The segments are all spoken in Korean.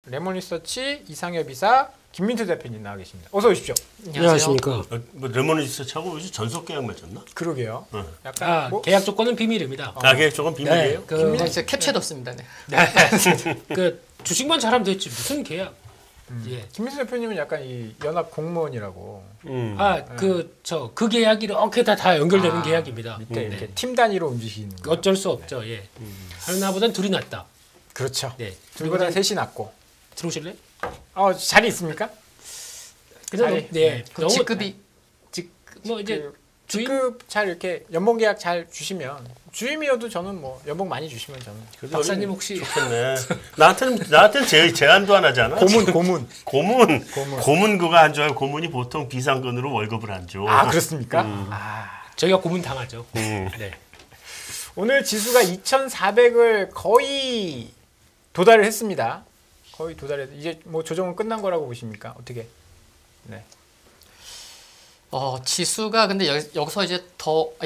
레몬리서치 이상엽 이사 김민수 대표님 나와 계십니다. 어서 오십시오. 안녕하십니까. 뭐 레몬리서치하고 요즘 전속 계약 맺었나? 그러게요. 약간 뭐? 계약 조건은 비밀입니다. 계약 조건 비밀이에요? 네, 이제 캡처해뒀습니다. 네. 그 주식만 잘하면 됐지 무슨 계약? 예. 김민수 대표님은 약간 이 연합 공무원이라고. 그 계약이 이렇게 다 연결되는 계약입니다. 밑에 이렇게 팀 단위로 움직이는. 어쩔 수 없죠. 예. 하나보단 둘이 낫다. 그렇죠. 네. 둘보다 셋이 낫고. 들어오실래? 자리 있습니까? 그냥 네. 그 직급이 뭐 이제 직급 잘 이렇게 연봉 계약 잘 주시면 주임이어도 저는 뭐 연봉 많이 주시면 저는. 박사님 혹시 좋겠네. 나한테는 제안도 안 하잖아. 고문 그거 안 줘요. 고문이 보통 비상근으로 월급을 안 줘. 아 그렇습니까? 저희가 고문 당하죠. 네. 오늘 지수가 2,400을 거의 도달을 했습니다. 거의 도달해서 이제 뭐 조정은 끝난 거라고 보십니까? 어떻게? 네. 지수가 근데 여기서 이제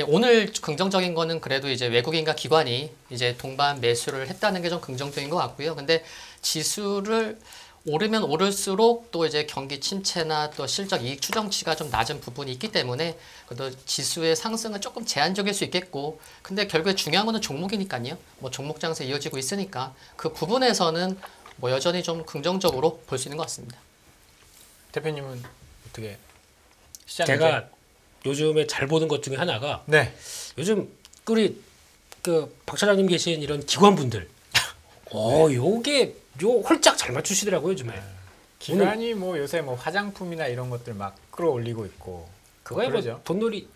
오늘 긍정적인 거는 그래도 이제 외국인과 기관이 이제 동반 매수를 했다는 게 좀 긍정적인 것 같고요. 근데 지수를 오르면 오를수록 또 이제 경기 침체나 또 실적 이익 추정치가 좀 낮은 부분이 있기 때문에 그래도 지수의 상승은 조금 제한적일 수 있겠고, 근데 결국에 중요한 거는 종목이니까요. 뭐 종목 장세 이어지고 있으니까 그 부분에서는 뭐 여전히 좀 긍정적으로 볼 수 있는 것 같습니다. 대표님은 어떻게? 제가 요즘에 잘 보는 것 중에 하나가 요즘 우리 박 차장님 계신 이런 기관분들 요게 홀짝 잘 맞추시더라고요 요즘에. 기관이 뭐 요새 뭐 화장품이나 이런 것들 막 끌어올리고 있고 그거야 뭐 돈놀이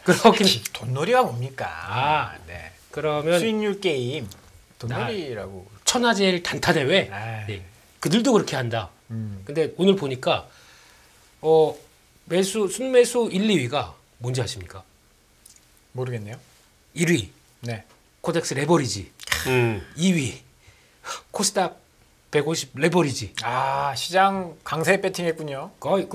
그렇긴 돈놀이가 뭡니까? 네. 그러면 수익률 게임 돈놀이라고. 천하제일 단타 대회 그들도 그렇게 한다. 근데 오늘 보니까 순매수 1, 2위가 뭔지 아십니까? 모르겠네요. 1위 코덱스 레버리지, 2위 코스닥 150 레버리지. 시장 강세 배팅했군요. 거의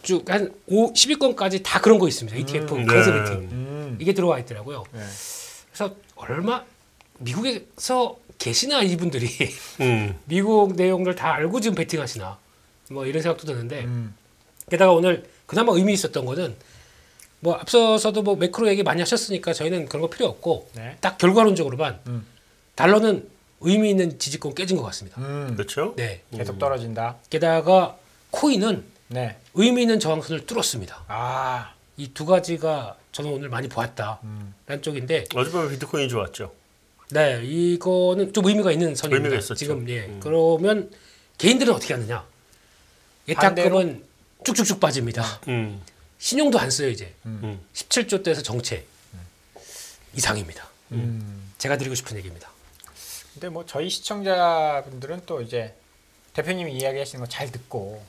쭉 한 10위권까지 다 그런 거 있습니다. ETF 강세 배팅 이게 들어와 있더라고요. 그래서 미국에서 계시나 이분들이 미국 내용들 다 알고 지금 배팅하시나 뭐 이런 생각도 드는데 게다가 오늘 그나마 의미 있었던 거는 뭐 앞서서도 뭐 매크로 얘기 많이 하셨으니까 저희는 그런 거 필요 없고 딱 결과론적으로만 달러는 의미 있는 지지권 깨진 것 같습니다. 그렇죠? 네. 계속 떨어진다. 게다가 코인은 의미 있는 저항선을 뚫었습니다. 이 두 가지가 저는 오늘 많이 보았다라는 쪽인데 어젯밤에 비트코인이 좋았죠. 네, 이거는 좀 의미가 있는 선입니다. 의미가 있었죠. 지금 그러면 개인들은 어떻게 하느냐? 예탁금은 쭉쭉쭉 빠집니다. 신용도 안 써요 이제. 17조 대에서 정체 이상입니다. 제가 드리고 싶은 얘기입니다. 근데 뭐 저희 시청자분들은 또 이제 대표님이 이야기하시는 거 잘 듣고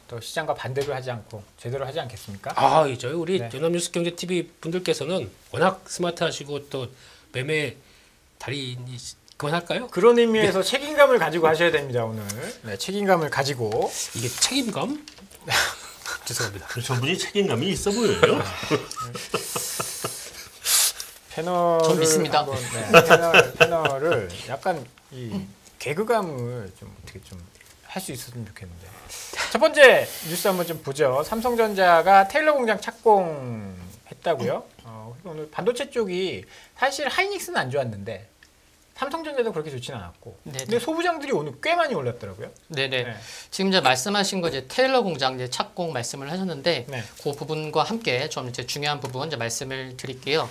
또 시장과 반대로 하지 않고 제대로 하지 않겠습니까? 저희 우리 연합뉴스경제TV 분들께서는 워낙 스마트하시고 또 매매 달인이 그만할까요? 그런 의미에서 책임감을 가지고 하셔야 됩니다 오늘. 책임감을 가지고. 이게 책임감? 죄송합니다. 저분이 책임감이 있어 보여요. 패널을 전 믿습니다. 패널을 약간 이 개그감을 좀 어떻게 좀 할 수 있었으면 좋겠는데. 첫 번째 뉴스 한번 좀 보죠. 삼성전자가 테일러 공장 착공했다고요? 오늘 반도체 쪽이 사실 하이닉스는 안 좋았는데 삼성전자도 그렇게 좋지는 않았고. 근데 소부장들이 오늘 꽤 많이 올랐더라고요. 지금 이제 말씀하신 거 이제 테일러 공장 이제 착공 말씀을 하셨는데 그 부분과 함께 좀 이제 중요한 부분 이제 말씀을 드릴게요.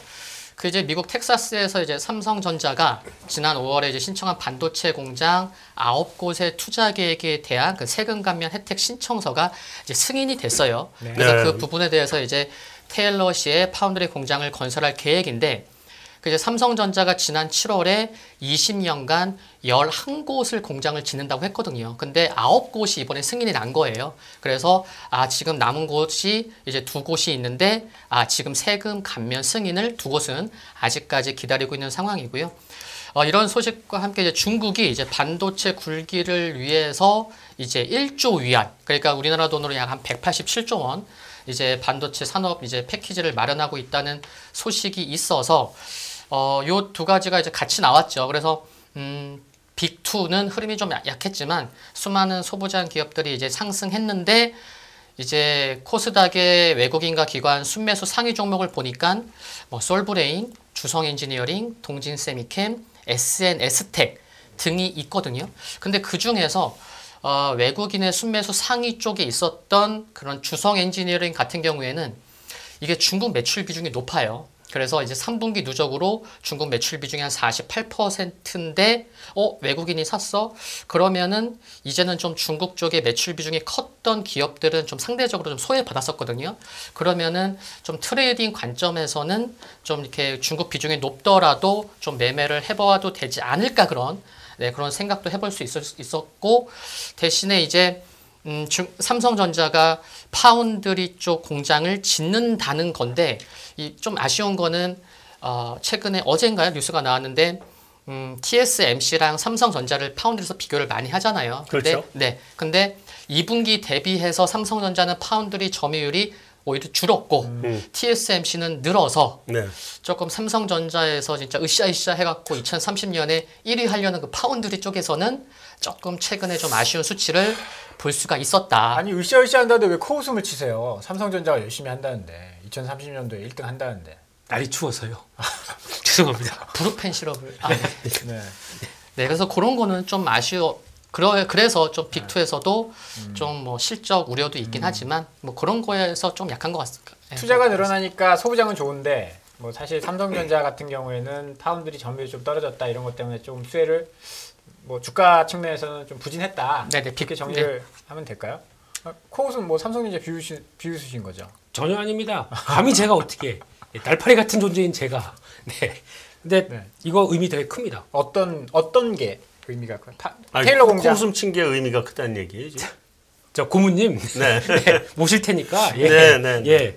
그 이제 미국 텍사스에서 이제 삼성전자가 지난 5월에 이제 신청한 반도체 공장 9곳의 투자 계획에 대한 그 세금 감면 혜택 신청서가 이제 승인이 됐어요. 그래서 그 부분에 대해서 이제 테일러시의 파운드리 공장을 건설할 계획인데, 그 이제 삼성전자가 지난 7월에 20년간 11곳을 공장을 짓는다고 했거든요. 근데 9곳이 이번에 승인이 난 거예요. 그래서 지금 남은 곳이 이제 2곳이 있는데 지금 세금 감면 승인을 2곳은 아직까지 기다리고 있는 상황이고요. 이런 소식과 함께 이제 중국이 이제 반도체 굴기를 위해서 이제 1조 위안, 그러니까 우리나라 돈으로 약 한 187조 원 이제 반도체 산업 이제 패키지를 마련하고 있다는 소식이 있어서 요 두 가지가 이제 같이 나왔죠. 그래서 빅2는 흐름이 좀 약했지만 수많은 소부장 기업들이 이제 상승했는데 이제 코스닥의 외국인과 기관 순매수 상위 종목을 보니까 뭐 솔브레인, 주성엔지니어링, 동진세미캠, SNS텍 등이 있거든요. 근데 그 중에서 외국인의 순매수 상위 쪽에 있었던 그런 주성엔지니어링 같은 경우에는 이게 중국 매출 비중이 높아요. 그래서 이제 3분기 누적으로 중국 매출 비중이 한 48%인데 외국인이 샀어? 그러면은 이제는 좀 중국 쪽에 매출 비중이 컸던 기업들은 좀 상대적으로 좀 소외받았었거든요. 그러면은 좀 트레이딩 관점에서는 좀 이렇게 중국 비중이 높더라도 좀 매매를 해봐도 되지 않을까 그런 생각도 해볼 수 있었고 대신에 이제 삼성전자가 파운드리 쪽 공장을 짓는다는 건데 좀 아쉬운 거는 최근에 어젠가요 뉴스가 나왔는데 TSMC랑 삼성전자를 파운드리에서 비교를 많이 하잖아요. 그렇죠. 근데 2분기 대비해서 삼성전자는 파운드리 점유율이 오히려 줄었고 TSMC는 늘어서 조금 삼성전자에서 진짜 으쌰으쌰 해갖고 2030년에 1위 하려는 그 파운드리 쪽에서는 조금 최근에 좀 아쉬운 수치를 볼 수가 있었다. 아니 으쌰으쌰 한다는데 왜 코웃음을 치세요? 삼성전자가 열심히 한다는데 2030년도에 1등 한다는데. 날이 추워서요. 죄송합니다. 브루펜 시럽을. 네, 그래서 그런 거는 좀 아쉬워. 그래서 좀 빅2에서도 좀 뭐 실적 우려도 있긴 하지만 뭐 그런 거에서 좀 약한 것 같습니다. 투자가 늘어나니까 소부장은 좋은데 뭐 사실 삼성전자 같은 경우에는 파운드리 점유율이 좀 떨어졌다 이런 것 때문에 좀 수혜를 뭐 주가 측면에서는 좀 부진했다. 네네. 그렇게 정리를 하면 될까요? 코웃은 뭐 삼성전자 비웃으신 거죠? 전혀 아닙니다. 감히 제가 어떻게 날파리 같은 존재인 제가. 네. 근데 이거 의미 되게 큽니다. 어떤 게 의미가 커요? 테일러 공장. 코웃음 친 게 의미가 크다는 얘기예요. 지금. 저 고문님 네. 모실 테니까. 네.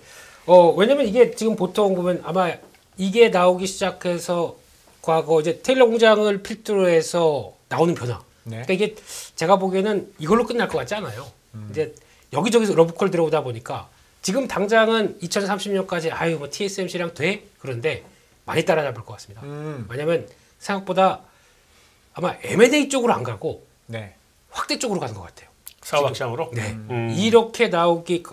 왜냐면 이게 지금 보통 보면 아마 이게 나오기 시작해서 과거 이제 테일러 공장을 필두로 해서 나오는 변화. 그러니까 이게 제가 보기에는 이걸로 끝날 것 같지 않아요. 이제 여기저기서 러브콜 들어오다 보니까 지금 당장은 2030년까지 아유 뭐 TSMC랑 돼? 그런데 많이 따라잡을 것 같습니다. 왜냐면 생각보다 아마 M&A 쪽으로 안 가고 확대 쪽으로 가는 것 같아요. 사업 확장으로? 네. 이렇게 나오기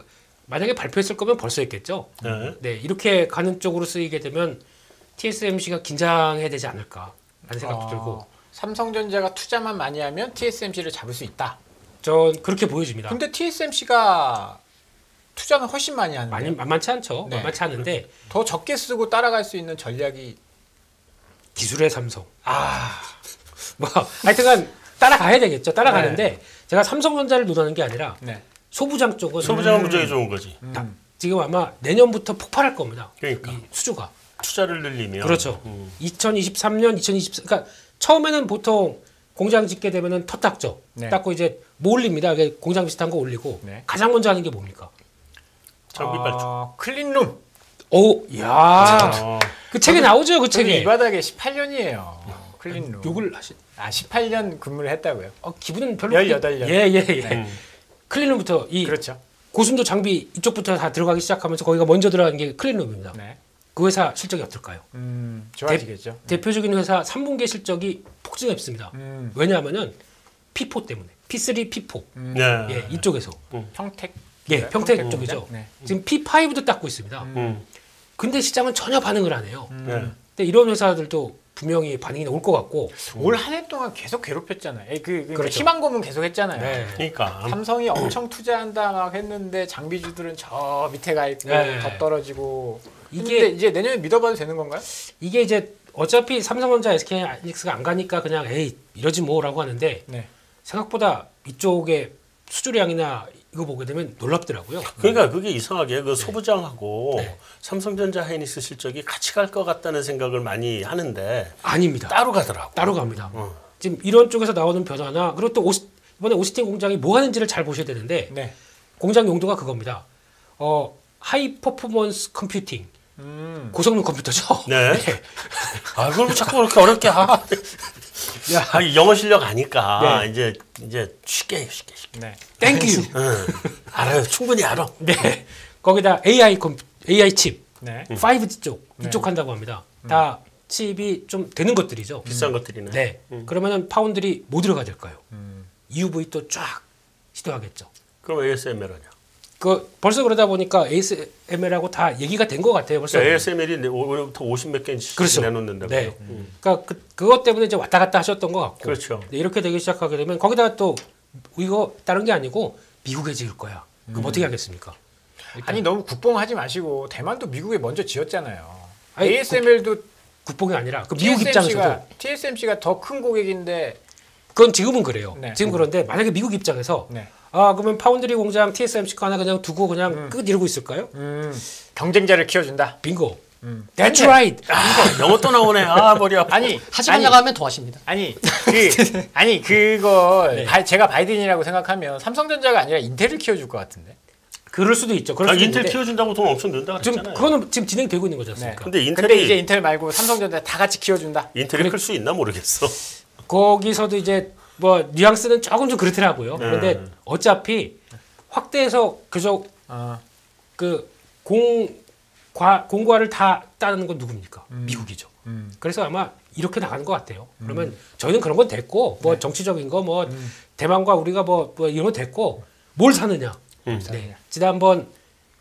만약에 발표했을 거면 벌써 했겠죠. 네. 이렇게 가는 쪽으로 쓰이게 되면 TSMC가 긴장해야 되지 않을까라는 생각도 들고 삼성전자가 투자만 많이 하면 TSMC를 잡을 수 있다. 전 그렇게 보여집니다. 근데 TSMC가 투자는 훨씬 많이 하는데 만만치 않죠. 만만치 않은데 더 적게 쓰고 따라갈 수 있는 전략이 기술의 삼성. 뭐 하여튼간 따라가야 되겠죠. 따라가는데 제가 삼성전자를 논하는 게 아니라 소부장 쪽은 소부장은 무지하게 좋은 거지. 지금 아마 내년부터 폭발할 겁니다. 그러니까 이 수주가 투자를 늘리면 그렇죠. 2023년, 2024 그러니까 처음에는 보통 공장 짓게 되면은 터 닦죠. 닦고 이제 뭐 올립니다. 공장 비슷한 거 올리고 가장 먼저 하는 게 뭡니까? 장비 발주. 클린룸. 야, 그 책에 나오죠, 그 책에. 이 바닥에 18년이에요. 클린룸. 욕을 하시. 18년 근무를 했다고요? 기분은 별로. 18년. 예. 클린룸부터 그렇죠. 고순도 장비 이쪽부터 다 들어가기 시작하면서 거기가 먼저 들어간 게 클린룸입니다. 그 회사 실적이 어떨까요? 좋아지겠죠. 대표적인 회사 3분기 실적이 폭증했습니다. 왜냐하면은 P4 때문에 P3, P4 예, 이쪽에서 평택 평택 쪽이죠. 지금 P5도 닦고 있습니다. 근데 시장은 전혀 반응을 안 해요. 근데 이런 회사들도 분명히 반응이 올 것 같고 올 한 해 동안 계속 괴롭혔잖아요. 그렇죠. 희망 고문 계속 했잖아요. 그러니까 삼성이 엄청 투자한다 막 했는데 장비주들은 저 밑에 가 있고 더 떨어지고 이게 이제 내년에 믿어봐도 되는 건가요? 이게 이제 어차피 삼성전자, SK하이닉스가 안 가니까 그냥 에이 이러지 뭐라고 하는데 생각보다 이쪽에 수주량이나 이거 보게 되면 놀랍더라고요. 그러니까 그게 이상하게 그 소부장하고 삼성전자 하이닉스 실적이 같이 갈 것 같다는 생각을 많이 하는데 아닙니다. 따로 가더라고. 따로 갑니다. 지금 이런 쪽에서 나오는 변화나 그리고 또 이번에 오스틴 공장이 뭐 하는지를 잘 보셔야 되는데 공장 용도가 그겁니다. 하이 퍼포먼스 컴퓨팅. 고성능 컴퓨터죠. 그걸 자꾸 그렇게 어렵게 영어 실력 아니까 이제 쉽게. 땡큐. 알아요. 충분히 알아. 거기다 AI 칩, 5G 쪽 이쪽 한다고 합니다. 다 칩이 좀 되는 것들이죠. 비싼 것들이네. 네. 그러면은 파운드리 뭐 들어가야 될까요? EUV 또 쫙 시도하겠죠. 그럼 ASML 하냐? 그 벌써 그러다 보니까 ASML하고 다 얘기가 된 것 같아요. 벌써. 그러니까 ASML이 올해부터 50몇 개씩 그렇죠. 내놓는다고요. 네. 그러니까 그것 때문에 이제 왔다 갔다 하셨던 것 같고. 그렇죠. 네, 이렇게 되기 시작하게 되면 거기다가 또 이거 다른 게 아니고 미국에 지을 거야. 그럼 어떻게 하겠습니까? 아니 너무 국뽕하지 마시고 대만도 미국에 먼저 지었잖아요. 아니, ASML도 국뽕이 아니라 그 미국 입장에서도 TSMC가 더 큰 고객인데 그건 지금은 그래요. 네. 지금 그런데 만약에 미국 입장에서 네. 아 그러면 파운드리 공장 TSMC 거 하나 그냥 두고 그냥 끝 이러고 있을까요? 경쟁자를 키워준다. 빙고. That's right. 영어 또 나오네. 아 머리 아파. 아니 하지만 나가면 더 하십니다. 아니 그걸 제가 바이든이라고 생각하면 삼성전자가 아니라 인텔을 키워줄 것 같은데. 그럴 수도 있죠. 그럴 수도 인텔 있는데 키워준다고 돈 엄청 든다 지금 그랬잖아요. 그거는 지금 진행되고 있는 거지 않습니까? 근데 근데 이제 인텔 말고 삼성전자 다 같이 키워준다. 인텔이 클 수 있나 모르겠어. 거기서도 이제 뭐 뉘앙스는 조금 좀 그렇더라고요. 그런데 어차피 확대해서 그저 그 공과를 다 따는 건 누굽니까? 미국이죠. 그래서 아마 이렇게 나가는 것 같아요. 그러면 저희는 그런 건 됐고 뭐 정치적인 거 뭐 대만과 우리가 뭐 이런 건 됐고 뭘 사느냐? 네. 지난번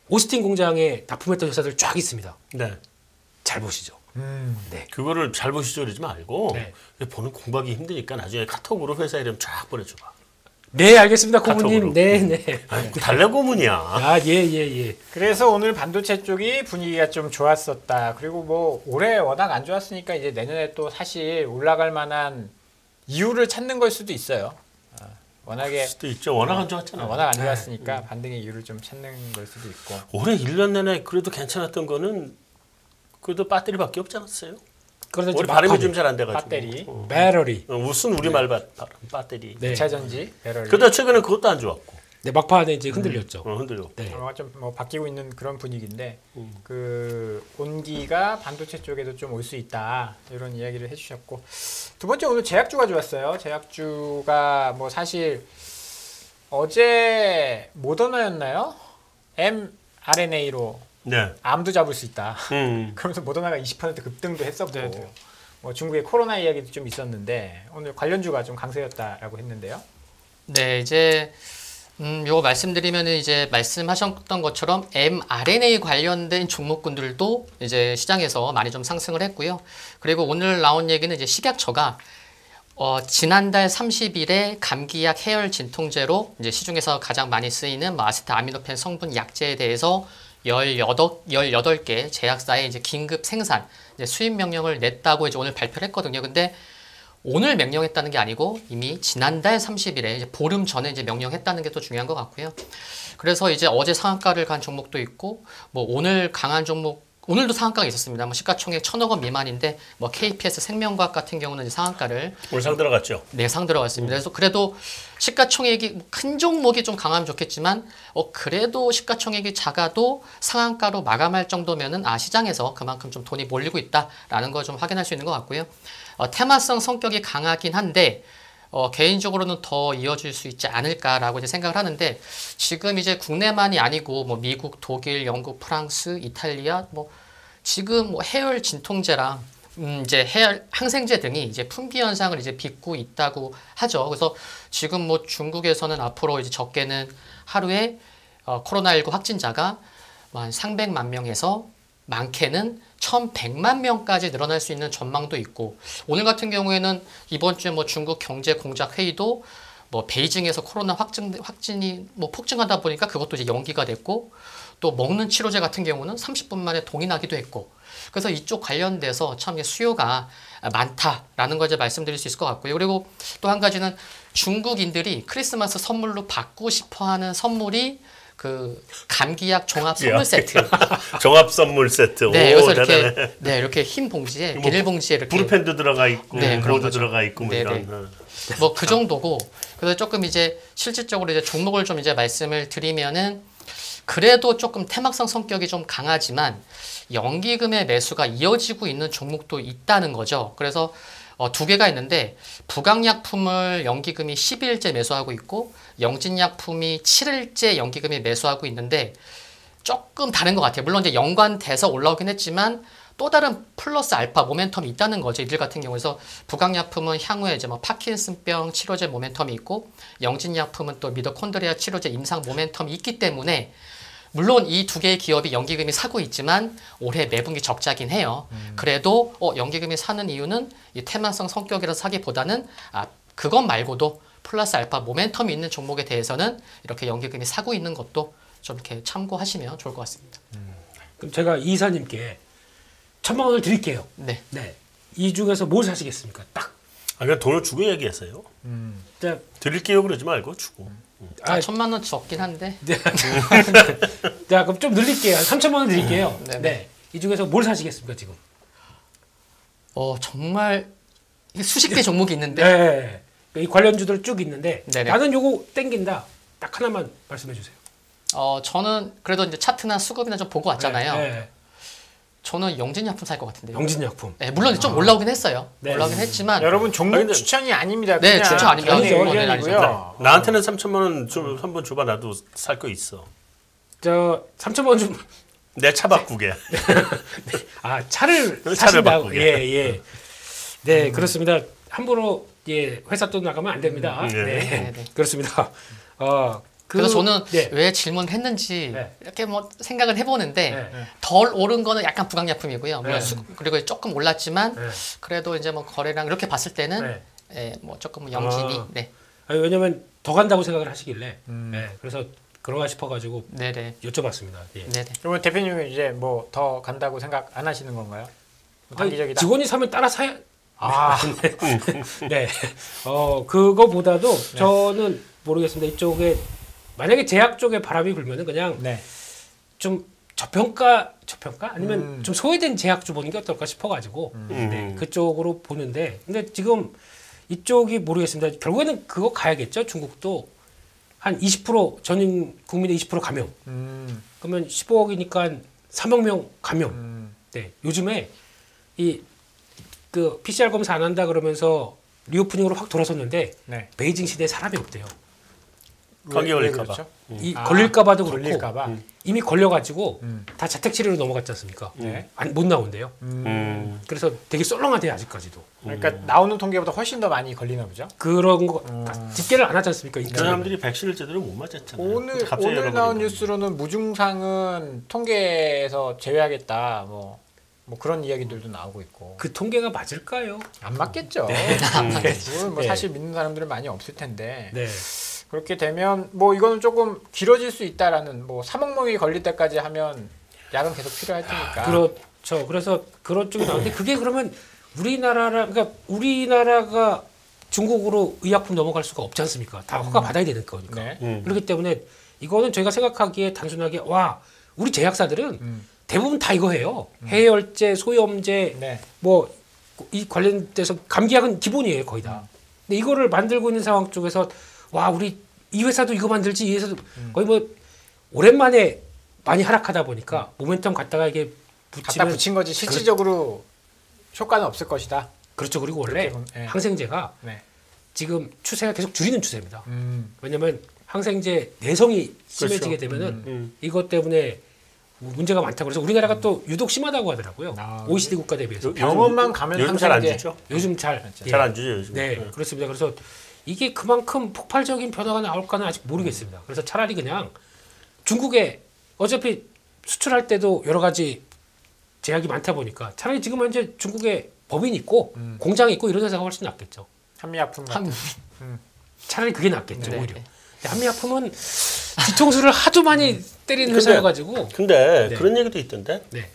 오스틴 공장에 납품했던 회사들 쫙 있습니다. 네. 잘 보시죠. 네. 그거를 잘 보시죠 그러지 말고 네. 보는 공부하기 힘드니까 나중에 카톡으로 회사 이름 쫙 보내줘봐. 네, 알겠습니다, 고모님. 카톡으로. 네, 네. 달래고문이야. 아, 예, 예, 예. 그래서 오늘 반도체 쪽이 분위기가 좀 좋았었다. 그리고 뭐 올해 워낙 안 좋았으니까 이제 내년에 또 사실 올라갈 만한 이유를 찾는 걸 수도 있어요. 워낙에 수도 있죠. 워낙 안 좋았잖아요. 워낙 안 좋았으니까 반등의 이유를 좀 찾는 걸 수도 있고. 올해 1년 내내 그래도 괜찮았던 거는 그래도 배터리밖에 없지 않았어요? 그래서 우리 발음이 좀 잘 안 돼가지고. 배터리. 배터리. 무슨 우리말 배터리. 네. 2차 전지 배럴리. 그러다 최근에 그것도 안 좋았고. 네, 막판에 이제 흔들렸죠. 흔들렸고. 네. 좀뭐 바뀌고 있는 그런 분위기인데 그 온기가 반도체 쪽에도 좀 올 수 있다 이런 이야기를 해주셨고 두 번째 오늘 제약주가 좋았어요. 제약주가 뭐 사실 어제 모더나였나요? mRNA로 네. 암도 잡을 수 있다. 그러면서 모더나가 20% 급등도 했었고 네. 뭐 중국의 코로나 이야기도 좀 있었는데 오늘 관련주가 좀 강세였다라고 했는데요. 네, 이제 요거 말씀드리면은 이제 말씀하셨던 것처럼 mRNA 관련된 종목군들도 이제 시장에서 많이 좀 상승을 했고요. 그리고 오늘 나온 얘기는 이제 식약처가 지난달 30일에 감기약 해열 진통제로 이제 시중에서 가장 많이 쓰이는 뭐 아세트아미노펜 성분 약제에 대해서 18개 제약사에 이제 긴급 생산, 이제 수입 명령을 냈다고 이제 오늘 발표를 했거든요. 근데 오늘 명령했다는 게 아니고 이미 지난달 30일에 이제 보름 전에 이제 명령했다는 게 또 중요한 것 같고요. 그래서 이제 어제 상한가를 간 종목도 있고, 뭐 오늘 강한 종목, 오늘도 상한가가 있었습니다. 뭐 시가총액 1,000억 원 미만인데, 뭐 KPS 생명과학 같은 경우는 이제 상한가를 오늘 상 들어갔죠. 네, 상 들어갔습니다. 그래서 그래도 시가총액이 큰 종목이 좀 강하면 좋겠지만, 그래도 시가총액이 작아도 상한가로 마감할 정도면은 시장에서 그만큼 좀 돈이 몰리고 있다라는 걸 좀 확인할 수 있는 것 같고요. 테마성 성격이 강하긴 한데 개인적으로는 더 이어질 수 있지 않을까라고 이제 생각을 하는데 지금 이제 국내만이 아니고 뭐 미국, 독일, 영국, 프랑스, 이탈리아 뭐 지금 뭐 해열 진통제랑 이제 해열 항생제 등이 이제 품귀 현상을 이제 빚고 있다고 하죠. 그래서 지금 뭐 중국에서는 앞으로 이제 적게는 하루에 코로나19 확진자가 한 300만 명에서 많게는 1,100만 명까지 늘어날 수 있는 전망도 있고 오늘 같은 경우에는 이번 주에 뭐 중국 경제 공작 회의도 뭐 베이징에서 코로나 확진이 뭐 폭증하다 보니까 그것도 이제 연기가 됐고 또 먹는 치료제 같은 경우는 30분 만에 동의나기도 했고 그래서 이쪽 관련돼서 참 수요가 많다라는 걸 이제 말씀드릴 수 있을 것 같고요. 그리고 또 한 가지는 중국인들이 크리스마스 선물로 받고 싶어하는 선물이 그 감기약 종합 선물 세트. 종합 선물 세트. 네, 오, 그래서 대단해. 이렇게 네 이렇게 흰 봉지에 비닐 봉지에 이렇게 브루펜도 들어가 있고 네, 그런 모도 거죠. 들어가 있고 뭐 네, 이런. 뭐 그 정도고 그래서 조금 이제 실질적으로 이제 종목을 좀 이제 말씀을 드리면은 그래도 조금 테마성 성격이 좀 강하지만 연기금의 매수가 이어지고 있는 종목도 있다는 거죠. 그래서 두 개가 있는데 부강약품을 연기금이 10일째 매수하고 있고 영진약품이 7일째 연기금이 매수하고 있는데 조금 다른 것 같아요. 물론 이제 연관돼서 올라오긴 했지만 또 다른 플러스 알파 모멘텀이 있다는 거죠. 이들 같은 경우에서 부강약품은 향후에 이제 뭐 파킨슨병 치료제 모멘텀이 있고 영진약품은 또 미토콘드리아 치료제 임상 모멘텀이 있기 때문에 물론 이 두 개의 기업이 연기금이 사고 있지만 올해 매분기 적자긴 해요. 그래도 연기금이 사는 이유는 이 테마성 성격이라서 사기보다는 그것 말고도 플러스 알파 모멘텀이 있는 종목에 대해서는 이렇게 연기금이 사고 있는 것도 좀 이렇게 참고하시면 좋을 것 같습니다. 그럼 제가 이사님께 1,000만 원을 드릴게요. 네. 네. 이 중에서 뭘 사시겠습니까? 딱. 그냥 돈을 주고 얘기했어요. 자, 드릴게요 그러지 말고 주고. 1,000만 원 적긴 한데. 네. 자, 그럼 좀 늘릴게요. 한 3,000만 원 드릴게요. 네. 이 중에서 뭘 사시겠습니까, 지금? 정말 수십 개 종목이 있는데. 네. 이 관련주들 쭉 있는데 네네. 나는 요거 땡긴다. 딱 하나만 말씀해 주세요. 저는 그래도 이제 차트나 수급이나 좀 보고 왔잖아요. 네. 저는 영진약품 살 것 같은데요. 영진약품. 네, 물론 좀 올라오긴 했어요. 네. 올라오긴 했지만. 여러분 종목 근데- 추천이 아닙니다. 네, 그냥 추천 아닙니다. 의견이고요. 나한테는 3천만 원 좀 한번 줘봐. 나도 살 거 있어. 저 3,000만 원 좀. 내 차 바꾸게. 차를 차를 사신다고. 바꾸게. 예. 네, 그렇습니다. 함부로 회사 돈 나가면 안 됩니다. 네. 네. 그렇습니다. 그래서 저는 네. 왜 질문을 했는지 네. 이렇게 뭐 생각을 해보는데 네. 덜 오른 거는 약간 부강약품이고요. 물론 네. 그리고 조금 올랐지만 네. 그래도 이제 뭐 거래량 이렇게 봤을 때는 네. 뭐 조금 영진이. 네. 왜냐면 더 간다고 생각을 하시길래. 네. 그래서 그런가 싶어가지고 네네. 여쭤봤습니다. 예. 네네. 그러면 대표님은 이제 뭐 더 간다고 생각 안 하시는 건가요? 단기적이다. 직원이 사면 따라 사야. 아, 네. 그거보다도 저는 모르겠습니다. 이쪽에 만약에 제약 쪽에 바람이 불면은 그냥 네. 좀 저평가 아니면 좀 소외된 제약주 보는 게 어떨까 싶어가지고 네, 그쪽으로 보는데 근데 지금 이쪽이 모르겠습니다. 결국에는 그거 가야겠죠. 중국도 한 20% 전인 국민의 20% 감염. 그러면 15억이니까 3억 명 감염. 네, 요즘에 그 PCR 검사 안 한다 그러면서 리오프닝으로 확 돌아섰는데 네. 베이징 시대에 사람이 없대요. 감기 왜 걸릴까 그렇죠? 봐. 걸릴까봐도 그렇고 걸릴까봐. 이미 걸려가지고 다 자택 치료로 넘어갔지 않습니까? 네. 못 나온대요. 그래서 되게 썰렁하대요 아직까지도. 그러니까 나오는 통계보다 훨씬 더 많이 걸리나 보죠. 그런 거 집계를 안 하지 않습니까? 그 사람들이 백신을 제대로 못 맞았잖아요. 오늘 갑자기 나온 열어버리니까. 뉴스로는 무증상은 통계에서 제외하겠다. 뭐 그런 이야기들도 나오고 있고. 그 통계가 맞을까요? 안 맞겠죠. 안 맞겠지. 그건 뭐 네. 사실 믿는 사람들은 많이 없을 텐데. 네. 그렇게 되면 뭐 이거는 조금 길어질 수 있다라는 뭐 3억 명이 걸릴 때까지 하면 약은 계속 필요할 테니까. 그렇죠. 그래서 그런 쪽이 나오는데 그게 그러면 우리나라가 중국으로 의약품 넘어갈 수가 없지 않습니까? 다 허가 받아야 되는 거니까. 네. 그렇기 때문에 이거는 저희가 생각하기에 단순하게 우리 제약사들은 대부분 다 이거 해요. 해열제, 소염제, 네. 뭐 이 관련돼서 감기약은 기본이에요 거의 다. 근데 이거를 만들고 있는 상황 쪽에서 우리 이 회사도 이거 만들지 이 회사도 거의 뭐 오랜만에 많이 하락하다 보니까 모멘텀 갖다가 이게 갖다 붙인 거지 실질적으로 효과는 없을 것이다. 그렇죠. 그리고 원래 네. 항생제가 네. 지금 추세가 계속 줄이는 추세입니다. 왜냐하면 항생제 내성이 심해지게 되면은 이것 때문에 문제가 많다고 그래서 우리나라가 또 유독 심하다고 하더라고요. OECD 국가 대비해서. 병원만 가면 요즘 잘 안 항생제. 주죠? 요즘 잘 안 주죠 요즘. 네, 그렇습니다. 그래서 이게 그만큼 폭발적인 변화가 나올까는 아직 모르겠습니다. 그래서 차라리 그냥 중국에 어차피 수출할 때도 여러 가지 제약이 많다 보니까 차라리 지금 현재 중국에 법인이 있고 공장이 있고 이런 회사가 훨씬 낫겠죠. 한미약품 같은. 차라리 그게 낫겠죠. 네. 오히려. 근데 한미약품은 뒤통수를 하도 많이 때리는 회사여가지고. 근데 네. 그런 얘기도 있던데. 네,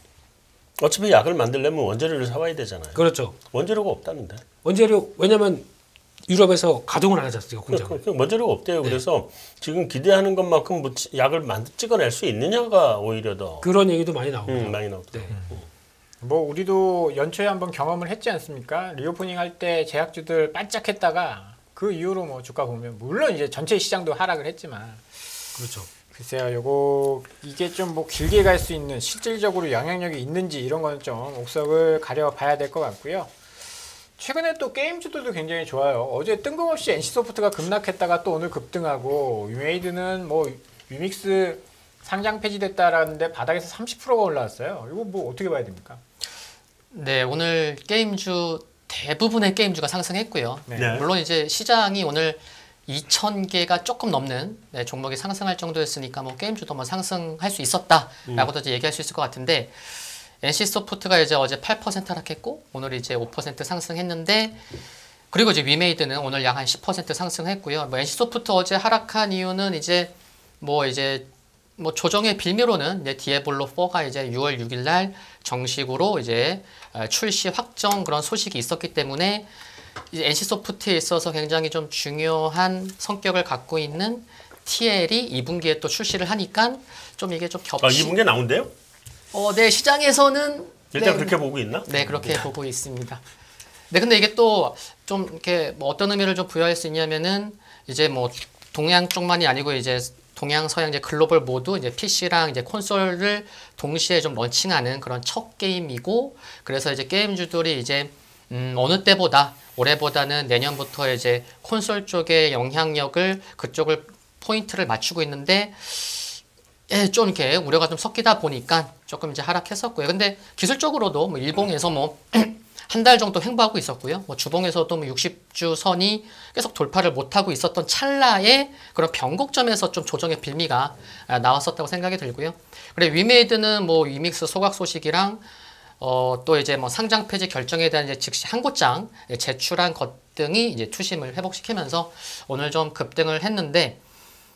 어차피 약을 만들려면 원재료를 사와야 되잖아요. 그렇죠. 원재료가 없다는데. 원재료 왜냐면 유럽에서 가동을 안 하지 않습니까 공장을. 원재료가 없대요. 그래서 지금 기대하는 것만큼 뭐 약을 찍어낼 수 있느냐가 오히려 더 그런 얘기도 많이 나옵니다. 많이 나오더라고요. 네. 뭐 우리도 연초에 한번 경험을 했지 않습니까? 리오프닝 할 때 제약주들 반짝했다가 그 이후로 뭐 주가 보면 물론 이제 전체 시장도 하락을 했지만 그렇죠. 글쎄요, 이게 좀 뭐 길게 갈 수 있는 실질적으로 영향력이 있는지 이런 거는 좀 옥석을 가려봐야 될 것 같고요. 최근에 또 게임주들도 굉장히 좋아요. 어제 뜬금없이 NC소프트가 급락했다가 또 오늘 급등하고 유메이드는 뭐 유믹스 상장 폐지됐다라는데 바닥에서 30%가 올라왔어요. 이거 뭐 어떻게 봐야 됩니까? 네, 오늘 게임주 대부분의 게임주가 상승했고요. 네. 물론 이제 시장이 오늘 2,000개가 조금 넘는 종목이 상승할 정도였으니까 뭐 게임주도 뭐 상승할 수 있었다라고도 이제 얘기할 수 있을 것 같은데 NC소프트가 이제 어제 8% 하락했고 오늘 이제 5% 상승했는데 그리고 이제 위메이드는 오늘 약 한 10% 상승했고요. 뭐 NC소프트 어제 하락한 이유는 이제 뭐 조정의 빌미로는 이제 디아블로 4가 이제 6월 6일 날 정식으로 이제 출시 확정 그런 소식이 있었기 때문에 이제 NC소프트에 있어서 굉장히 좀 중요한 성격을 갖고 있는 TL이 2분기에 또 출시를 하니까 좀 이게 좀 겹치. 2분기에 나온대요? 네, 시장에서는 일단 네, 그렇게 보고 있나? 네, 그렇게 보고 있습니다. 네, 근데 이게 또 좀 이렇게 뭐 어떤 의미를 좀 부여할 수 있냐면은 이제 뭐 동양 쪽만이 아니고 이제 동양, 서양, 이제 글로벌 모두 이제 PC랑 이제 콘솔을 동시에 좀 런칭하는 그런 첫 게임이고, 그래서 이제 게임주들이 이제 어느 때보다 올해보다는 내년부터 이제 콘솔 쪽의 영향력을 그쪽을 포인트를 맞추고 있는데, 예, 좀 이렇게 우려가 좀 섞이다 보니까 조금 이제 하락했었고요. 근데 기술적으로도 뭐 일봉에서 뭐 한 달 정도 횡보하고 있었고요. 뭐 주봉에서도 뭐 60주 선이 계속 돌파를 못하고 있었던 찰나에 그런 변곡점에서 좀 조정의 빌미가 나왔었다고 생각이 들고요. 그리고 위메이드는 뭐 위믹스 소각 소식이랑 또 이제 뭐 상장 폐지 결정에 대한 이제 즉시 항고장 제출한 것 등이 이제 투심을 회복시키면서 오늘 좀 급등을 했는데,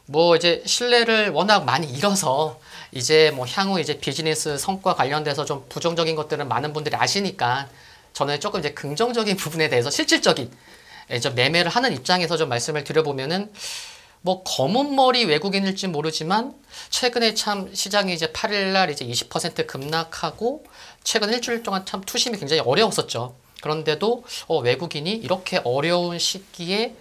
뭐 이제 신뢰를 워낙 많이 잃어서 이제 뭐 향후 이제 비즈니스 성과 관련돼서 좀 부정적인 것들은 많은 분들이 아시니까 저는 조금 이제 긍정적인 부분에 대해서 실질적인 좀 매매를 하는 입장에서 좀 말씀을 드려보면은, 뭐 검은 머리 외국인일지 모르지만 최근에 참 시장이 이제 8일 날 이제 20% 급락하고 최근 일주일 동안 참 투심이 굉장히 어려웠었죠. 그런데도 외국인이 이렇게 어려운 시기에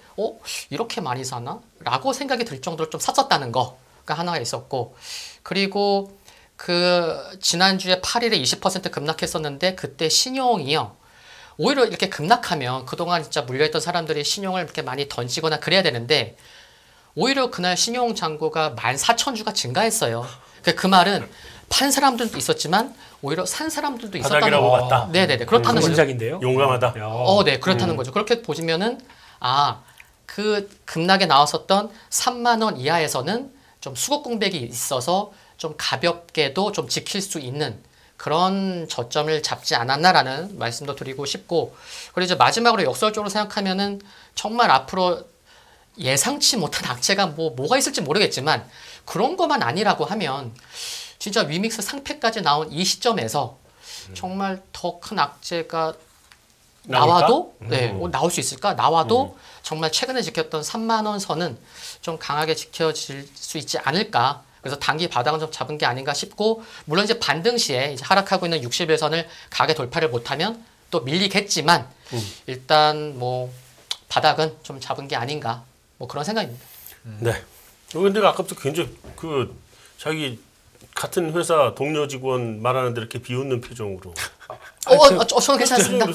이렇게 많이 사나? 라고 생각이 들 정도로 좀 샀었다는 거가 하나가 있었고, 그리고 그 지난주에 8일에 20% 급락했었는데 그때 신용이요. 오히려 이렇게 급락하면 그동안 진짜 물려있던 사람들이 신용을 이렇게 많이 던지거나 그래야 되는데 오히려 그날 신용 잔고가 14,000주가 증가했어요. 그 말은 판 사람들도 있었지만 오히려 산 사람들도 있었다는 바닥이라고 거. 봤다. 네네네, 그렇다는 거죠. 진작인데요. 용감하다. 네, 그렇다는 거죠. 그렇게 보시면은 그 급락에 나왔었던 3만 원 이하에서는 좀 수급 공백이 있어서 좀 가볍게도 좀 지킬 수 있는 그런 저점을 잡지 않았나라는 말씀도 드리고 싶고, 그리고 이제 마지막으로 역설적으로 생각하면은 정말 앞으로 예상치 못한 악재가 뭐가 있을지 모르겠지만 그런 것만 아니라고 하면 진짜 위믹스 상패까지 나온 이 시점에서 정말 더 큰 악재가 나와도 나올 수 있을까? 나와도 정말 최근에 지켰던 3만 원 선은 좀 강하게 지켜질 수 있지 않을까? 그래서 단기 바닥은 좀 잡은 게 아닌가 싶고, 물론 이제 반등 시에 이제 하락하고 있는 60일선을 가게 돌파를 못하면 또 밀리겠지만 일단 뭐 바닥은 좀 잡은 게 아닌가 뭐 그런 생각입니다. 네. 근데 아까부터 굉장히 자기 같은 회사 동료 직원 말하는데 이렇게 비웃는 표정으로. 저는 괜찮습니다.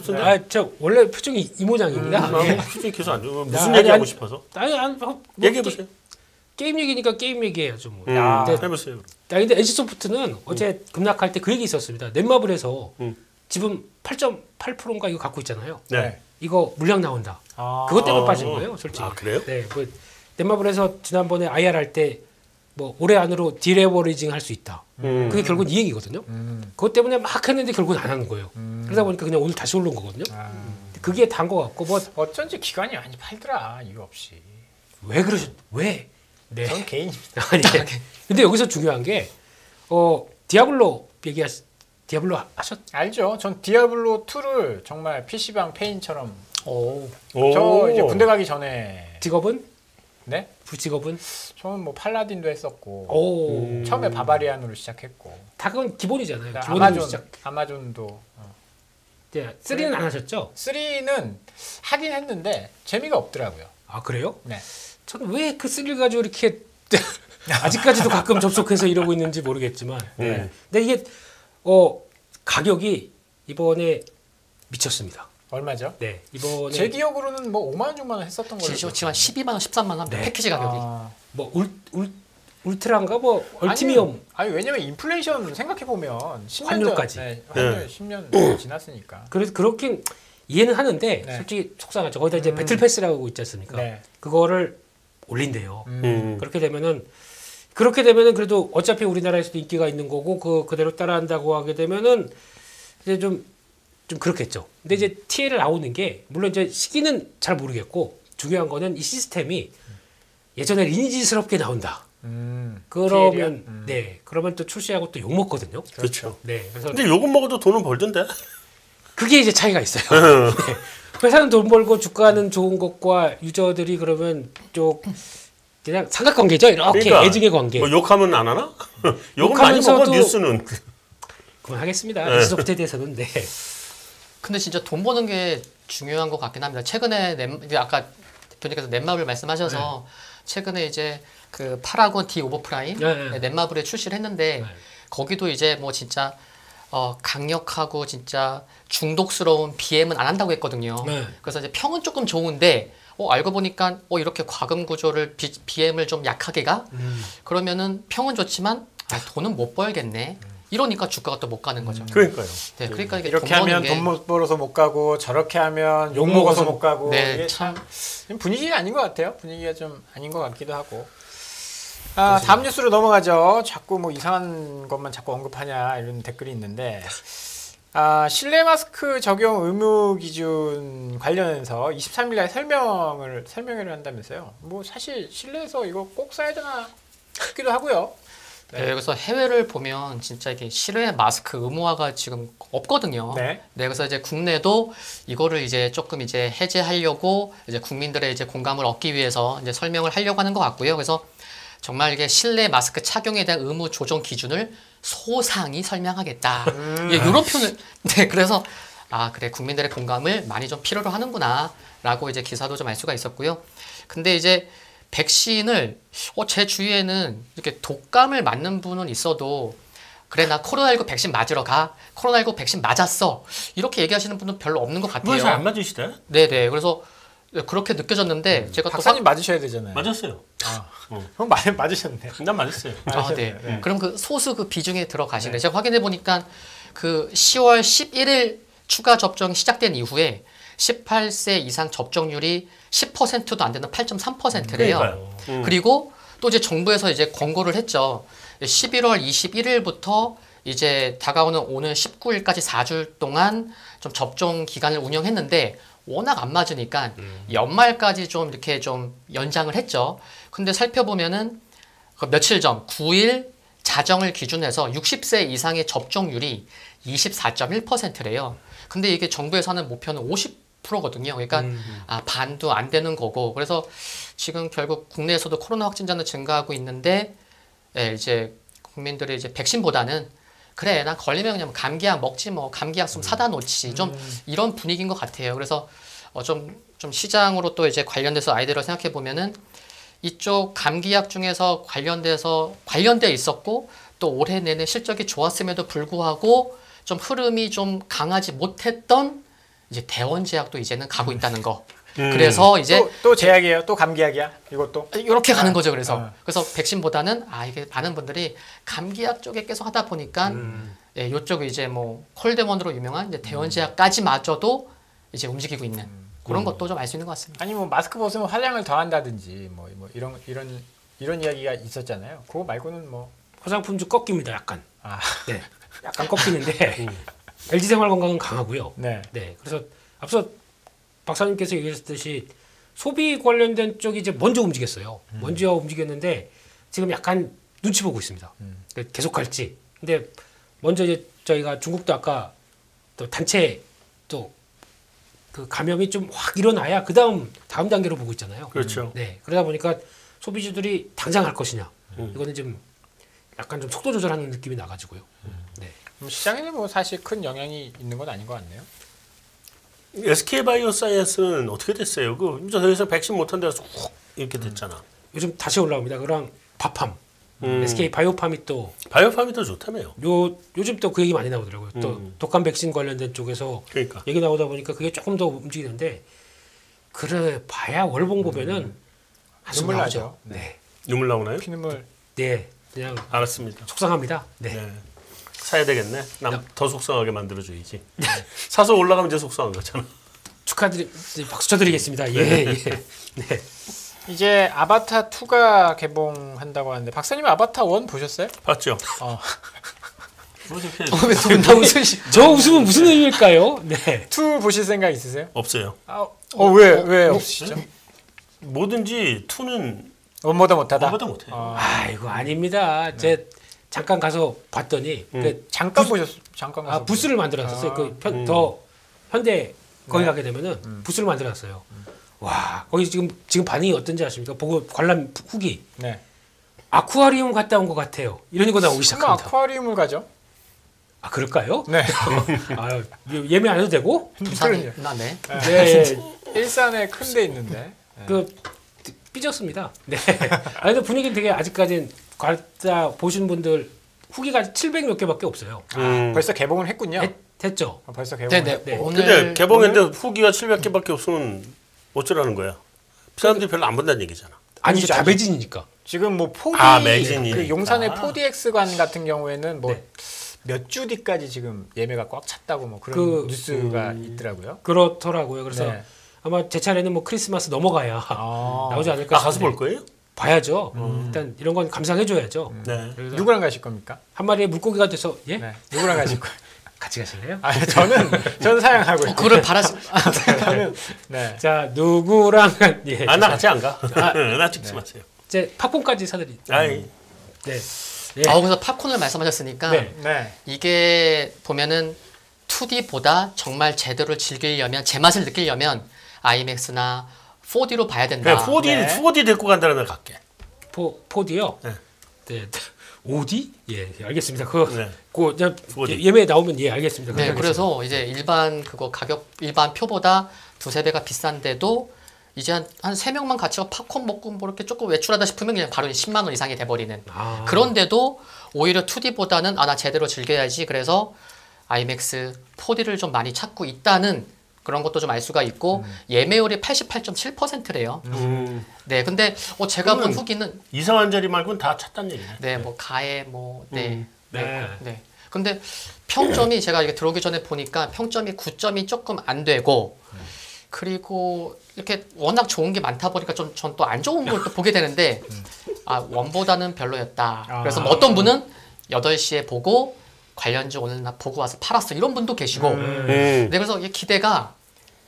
저 원래 표정이 이 모양입니다. 표정이 계속 안 좋아. 무슨 얘기하고 싶어서? 얘기해 보세요. 게임 얘기니까 게임 얘기해야죠. 뭐. 해보세요. 근데 NC소프트는 어제 급락할 때 그 얘기 있었습니다. 넷마블에서 지분 8.8%인가 이거 갖고 있잖아요. 네. 이거 물량 나온다. 그것 때문에 빠진 거예요, 솔직히. 그래요? 네, 뭐 넷마블에서 지난번에 IR 할 때 뭐 올해 안으로 디레버리징 할 수 있다. 그게 결국은 이 얘기거든요. 그것 때문에 막 했는데 결국은 안 하는 거예요. 그러다 보니까 그냥 오늘 다시 오른 거거든요. 그게 단 거 같고 뭐 어쩐지 기관이 많이 팔더라 이유 없이. 왜? 네. 전 개인입니다. 아니, 근데 여기서 중요한 게 디아블로 알죠. 전 디아블로 2를 정말 PC방 페인처럼. 오. 저 이제 군대 가기 전에. 직업은? 네? 부직업은? 저는 뭐 팔라딘도 했었고. 처음에 바바리안으로 시작했고. 다 그건 기본이잖아요. 아마존도. 네, 3는 안 하셨죠? 3는 하긴 했는데 재미가 없더라고요. 아 그래요? 네. 저는 왜 그 3를 가지고 이렇게 아직까지도 가끔 접속해서 이러고 있는지 모르겠지만. 근데 이게 가격이 이번에 미쳤습니다. 얼마죠? 네, 이번에 제 기억으로는 뭐 5만 원, 6만 원 했었던 걸로. 지금 한 12만 원, 13만 원 네. 패키지 가격이. 뭐 울트라인가 뭐 얼티미엄. 아니 왜냐면 인플레이션 생각해 보면 10년 환율까지. 전, 네, 환율 10년 지났으니까. 그래서 그렇긴 이해는 하는데 네. 솔직히 속상하죠. 거기다 이제 배틀 패스라고 있지 않습니까? 네. 그거를 올린대요. 그렇게 되면은 그래도 어차피 우리나라에서도 인기가 있는 거고 그대로 따라한다고 하게 되면은 이제 좀 그렇겠죠. 근데 이제 TL을 나오는 게 물론 이제 시기는 잘 모르겠고 중요한 거는 이 시스템이 예전에 리니지스럽게 나온다. 그러면 네 그러면 또 출시하고 또 욕 먹거든요. 그렇죠. 네 그래서 근데 요금 먹어도 돈은 벌던데. 그게 이제 차이가 있어요. 네. 회사는 돈 벌고 주가는 좋은 것과 유저들이 그러면 좀 그냥 삼각관계죠. 이렇게 그러니까 애증의 관계. 뭐 욕하면 안 하나? 욕은 많이 먹어 뉴스는. 그만하겠습니다. 뉴스소프트에 대해서는 네. 근데 진짜 돈 버는 게 중요한 것 같긴 합니다. 최근에 이제 아까 대표님께서 넷마블 말씀하셔서 최근에 이제 그 파라곤 D 오버프라임 넷마블에 출시를 했는데 거기도 이제 뭐 진짜 강력하고 진짜 중독스러운 BM은 안 한다고 했거든요. 그래서 이제 평은 조금 좋은데 알고 보니까 이렇게 과금 구조를 BM을 좀 약하게 가? 그러면은 평은 좋지만 돈은 못 벌겠네. 이러니까 주가가 또 못 가는 거죠. 그러니까요. 네, 그러니까 이게 이렇게 하면 돈 못 벌어서 못 가고 저렇게 하면 욕 먹어서 못 가고 네, 이게 참 분위기가 아닌 것 같아요. 분위기가 좀 아닌 것 같기도 하고. 다음 뉴스로 넘어가죠. 자꾸 뭐 이상한 것만 자꾸 언급하냐 이런 댓글이 있는데 실내 마스크 적용 의무 기준 관련해서 23일날 설명회를 한다면서요. 뭐 사실 실내에서 이거 꼭 써야 되나 싶기도 하고요. 네, 그래서 해외를 보면 진짜 이게 실외 마스크 의무화가 지금 없거든요. 네. 그래서 이제 국내도 이거를 이제 조금 이제 해제하려고 이제 국민들의 이제 공감을 얻기 위해서 이제 설명을 하려고 하는 것 같고요. 그래서 정말 이게 실내 마스크 착용에 대한 의무 조정 기준을 소상히 설명하겠다. 예, 이런 표현을 네, 그래서 그래 국민들의 공감을 많이 좀 필요로 하는구나라고 이제 기사도 좀 알 수가 있었고요. 근데 이제 백신을 제 주위에는 이렇게 독감을 맞는 분은 있어도 그래 나 코로나19 백신 맞으러 가. 코로나19 백신 맞았어. 이렇게 얘기하시는 분은 별로 없는 것 같아요. 왜 잘 안 맞으시대? 네네. 그래서 그렇게 느껴졌는데 제가 박사님 맞으셔야 되잖아요. 맞았어요. 형 맞으셨네. 난 맞았어요. 네. 그럼 그 소수 그 비중에 들어가시는데 제가 확인해 보니까 그 10월 11일 추가 접종이 시작된 이후에 18세 이상 접종률이 10%도 안 되는 8.3%래요. 그리고 또 이제 정부에서 이제 권고를 했죠. 11월 21일부터 이제 다가오는 오늘 19일까지 4주 동안 좀 접종 기간을 운영했는데 워낙 안 맞으니까 연말까지 좀 이렇게 좀 연장을 했죠. 근데 살펴보면은 그 며칠 전 9일 자정을 기준해서 60세 이상의 접종률이 24.1%래요. 근데 이게 정부에서 하는 목표는 50%거든요. 그러니까 반도 안 되는 거고. 그래서 지금 결국 국내에서도 코로나 확진자는 증가하고 있는데 이제 국민들이 이제 백신보다는 그래 난 걸리면 그냥 감기약 먹지 뭐 감기약 좀 사다 놓지 좀 이런 분위기인 것 같아요. 그래서 좀 시장으로 또 이제 관련돼서 아이디어를 생각해 보면은 이쪽 감기약 중에서 관련돼 있었고 또 올해 내내 실적이 좋았음에도 불구하고 좀 흐름이 좀 강하지 못했던 이제 대원제약도 이제는 가고 있다는 거. 그래서 이제 또 제약이에요. 또 감기약이야. 이것도 이렇게 가는 거죠. 그래서 백신보다는 이게 많은 분들이 감기약 쪽에 계속 하다 보니까 이쪽이 이제 뭐 콜데원으로 유명한 이제 대원제약까지마저도 이제 움직이고 있는 그런 것도 좀 알 수 있는 것 같습니다. 아니 뭐 마스크 벗으면 화장을 더 한다든지 뭐 이런 이야기가 있었잖아요. 그거 말고는 뭐 화장품주 꺾입니다. 약간. 네. 약간 꺾이는데 LG생활건강은 강하고요. 네. 네. 그래서 앞서 박사님께서 얘기하셨듯이 소비 관련된 쪽이 이제 먼저 움직였어요. 먼저 움직였는데 지금 약간 눈치 보고 있습니다. 계속 갈지. 근데 먼저 이제 저희가 중국도 아까 또 단체 또 그 감염이 좀 확 일어나야 다음 단계로 보고 있잖아요. 그렇죠. 네. 그러다 보니까 소비주들이 당장 할 것이냐. 이거는 좀 약간 좀 속도 조절하는 느낌이 나가지고요. 네. 시장에는 뭐 사실 큰 영향이 있는 건 아닌 것 같네요. SK바이오사이언스는 어떻게 됐어요? 더 이상 백신 못한 데서 훅 이렇게 됐잖아. 요즘 다시 올라옵니다. 그랑 바팜, SK바이오팜이 또 바이오팜이 더 좋다며요. 요즘 또 그 얘기 많이 나오더라고요. 또 독감 백신 관련된 쪽에서 그러니까. 얘기 나오다 보니까 그게 조금 더 움직이는데 그래 봐야 월봉 보면은 한숨 눈물 나오죠. 나죠. 네. 눈물 나오나요? 피눈물. 네, 그냥 알았습니다. 속상합니다. 네. 네. 사야 되겠네. 남 더 속상하게 만들어줘야지. 사서 올라가면 이제 속상한 거잖아. 박수 쳐드리겠습니다. 예, 예. 네. 이제 아바타 2가 개봉한다고 하는데 박사님 아바타 1 보셨어요? 봤죠? 왜나 웃으시? 저 웃음은 무슨 의미일까요? 네. 2 보실 생각 있으세요? 없어요. 왜 없으시죠? 뭐든지 투는 원보다 못하다. 원보다 못해요. 아이고 아닙니다. 제 잠깐 가서 봤더니 잠깐 보셨어요? 잠깐 가서 부스를 만들었었어요. 더 현대 거기 가게 되면은 부스를 만들었어요. 와 거기 지금 반응이 어떤지 아십니까? 보고 관람 후기. 네. 아쿠아리움 갔다 온 것 같아요. 이런 거 나오기 시작합니다. 아쿠아리움을 가죠? 아 그럴까요? 네. 아, 예매 안 해도 되고? 부산에 네. 네. 일산에 큰 데 있는데. 삐졌습니다. 네. 아 근데 분위기는 되게 아직까지는 갔다 보신 분들 후기가 700 몇 개밖에 없어요. 벌써 개봉을 했군요. 됐죠. 벌써 개봉을 네네. 했고. 근데 개봉했는데 후기가 700개밖에 없으면 어쩌라는 거야? 사람들이 별로 안 본다는 얘기잖아. 아니죠. 다 매진이니까. 지금 뭐 4D 매진이니까. 그 용산의 4DX관 같은 경우에는 뭐 몇 주 뒤까지 지금 예매가 꽉 찼다고 뭐 그런 뉴스가 있더라고요. 그렇더라고요. 그래서 네. 아마 제 차례는 뭐 크리스마스 넘어가야 나오지 않을까. 가서 볼 거예요? 봐야죠. 일단 이런 건 감상해줘야죠. 네. 누구랑 가실 겁니까? 한 마리의 물고기가 돼서 예? 네. 누구랑 가실 거예요? 같이 가실래요? 저는 사양하고 있고. 그걸 바라시. 저는 네. 자 누구랑 예. 나 같이 안 가. 나 찍지 마세요. 이제 팝콘까지 사드리. 아이. 네. 예. 그래서 팝콘을 말씀하셨으니까 네. 이게 보면은 2D보다 정말 제대로 즐기려면 제맛을 느끼려면 IMAX나 4D로 봐야 된다. 그래, 4D 데리고 간다는 날 갈게. 4D요? 네. 네. 5D? 예, 알겠습니다. 예매에 나오면 예, 알겠습니다. 네, 그래서 이제 일반 일반 표보다 두세 배가 비싼데도 이제 한 3명만 같이 팝콘 먹고 뭐 이렇게 조금 외출하다 싶으면 그냥 바로 10만 원 이상이 돼버리는. 그런데도 오히려 2D보다는 나 제대로 즐겨야지. 그래서 IMAX 4D를 좀 많이 찾고 있다는 그런 것도 좀 알 수가 있고 예매율이 88.7%래요. 네, 근데 제가 본 후기는 이상한 자리 말고는 다 찾다는 얘기네. 네, 뭐 가해 네. 근데 평점이 제가 이게 들어오기 전에 보니까 평점이 9점이 조금 안 되고 그리고 이렇게 워낙 좋은 게 많다 보니까 전 또 안 좋은 걸 또 보게 되는데 원보다는 별로였다. 그래서 뭐 어떤 분은 8시에 보고 관련주 오늘 나 보고 와서 팔았어 이런 분도 계시고 네, 그래서 이 기대가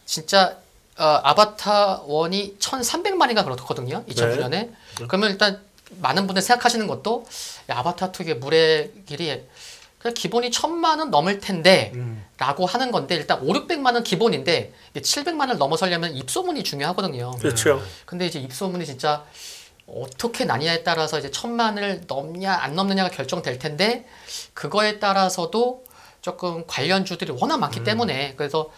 진짜 아바타 1이 1,300만인가 그렇거든요 2009년에 그러면 일단 많은 분들 생각하시는 것도 아바타 2 이게 물의 길이 그냥 기본이 1,000만 원 넘을 텐데 라고 하는 건데 일단 5,600만 원 기본인데 700만 원을 넘어서려면 입소문이 중요하거든요. 그렇죠. 근데 이제 입소문이 진짜 어떻게 나뉘냐에 따라서 이제 1,000만을 넘냐 안 넘느냐가 결정될 텐데 그거에 따라서도 조금 관련주들이 워낙 많기 때문에 그래서